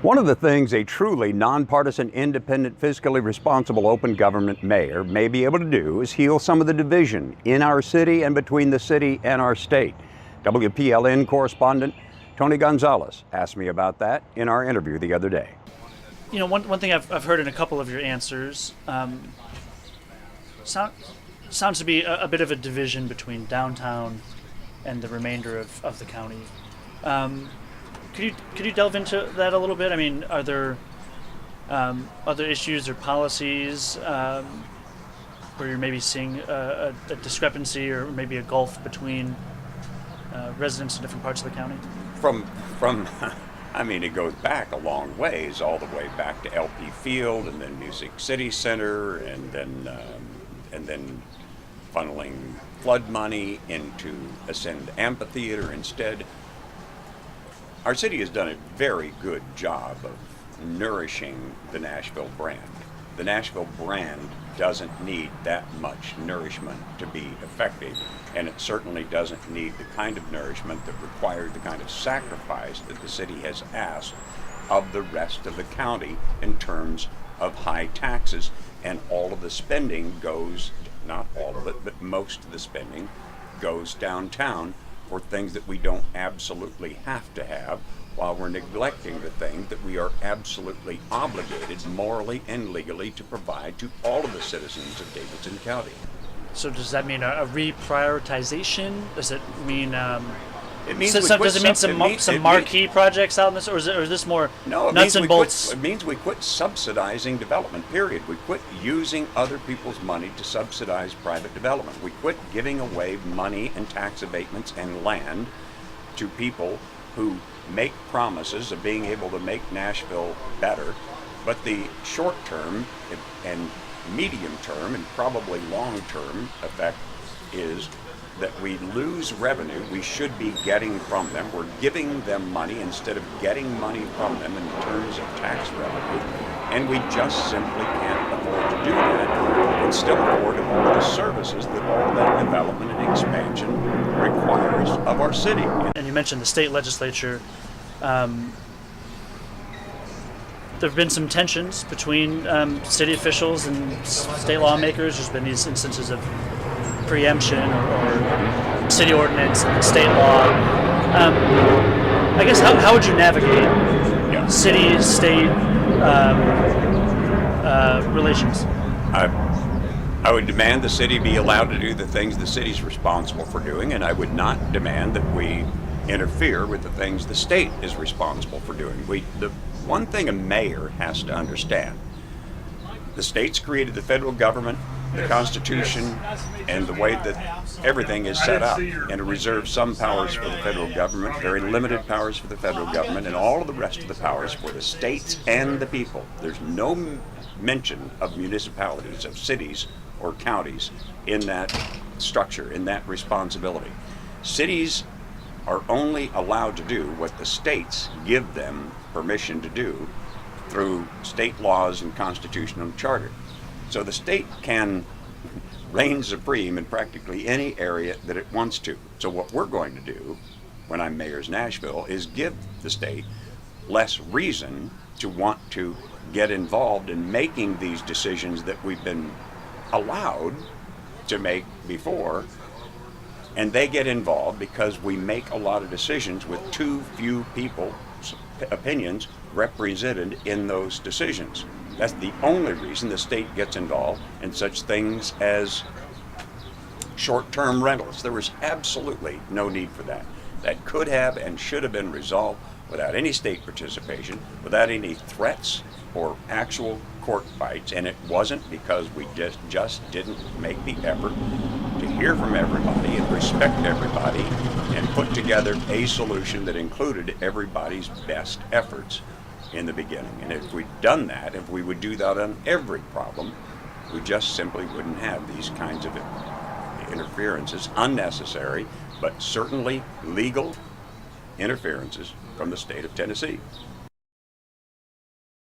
One of the things a truly nonpartisan, independent, fiscally responsible, open government mayor may be able to do is heal some of the division in our city and between the city and our state. WPLN correspondent Tony Gonzalez asked me about that in our interview the other day. You know, one thing I've heard in a couple of your answers sounds to be a bit of a division between downtown and the remainder of the county. Could you delve into that a little bit? I mean, are there other issues or policies where you're maybe seeing a discrepancy or maybe a gulf between residents in different parts of the county? I mean, it goes back a long ways, all the way back to LP Field and then Music City Center, and then funneling flood money into Ascend Amphitheater instead. Our city has done a very good job of nourishing the Nashville brand. The Nashville brand doesn't need that much nourishment to be effective, and it certainly doesn't need the kind of nourishment that requires the kind of sacrifice that the city has asked of the rest of the county in terms of high taxes. And all of the spending goes, not all of it, but most of the spending goes downtown for things that we don't absolutely have to have, while we're neglecting the things that we are absolutely obligated morally and legally to provide to all of the citizens of Davidson County. So does that mean a reprioritization? Does it mean It means does it mean some marquee projects out in this, or is this more nuts and bolts? It means we quit subsidizing development, period. We quit using other people's money to subsidize private development. We quit giving away money and tax abatements and land to people who make promises of being able to make Nashville better, but the short term and medium term and probably long term effect is that we lose revenue we should be getting from them. We're giving them money instead of getting money from them in terms of tax revenue, and we just simply can't afford to do that and still afford all the services that all that development and expansion requires of our city. And you mentioned the state legislature. There have been some tensions between city officials and state lawmakers. There's been these instances of preemption or city ordinance and state law. I guess how would you navigate city-state relations? I would demand the city be allowed to do the things the city's responsible for doing, and I would not demand that we interfere with the things the state is responsible for doing. The one thing a mayor has to understand: the state's created the federal government, the Constitution, and the way that everything is set up, and it reserves some powers for the federal government, very limited powers for the federal government, and all of the rest of the powers for the states and the people. There's no mention of municipalities, of cities or counties in that structure, in that responsibility. Cities are only allowed to do what the states give them permission to do through state laws and constitutional charter. So the state can reign supreme in practically any area that it wants to. So what we're going to do when I'm mayor's Nashville is give the state less reason to want to get involved in making these decisions that we've been allowed to make before. And they get involved because we make a lot of decisions with too few people's opinions represented in those decisions. That's the only reason the state gets involved in such things as short-term rentals. There was absolutely no need for that. That could have and should have been resolved without any state participation, without any threats or actual court fights, and it wasn't because we just didn't make the effort to hear from everybody and respect everybody and put together a solution that included everybody's best efforts in the beginning. And if we'd done that, if we would do that on every problem, we just simply wouldn't have these kinds of interferences, unnecessary, but certainly legal interferences from the state of Tennessee.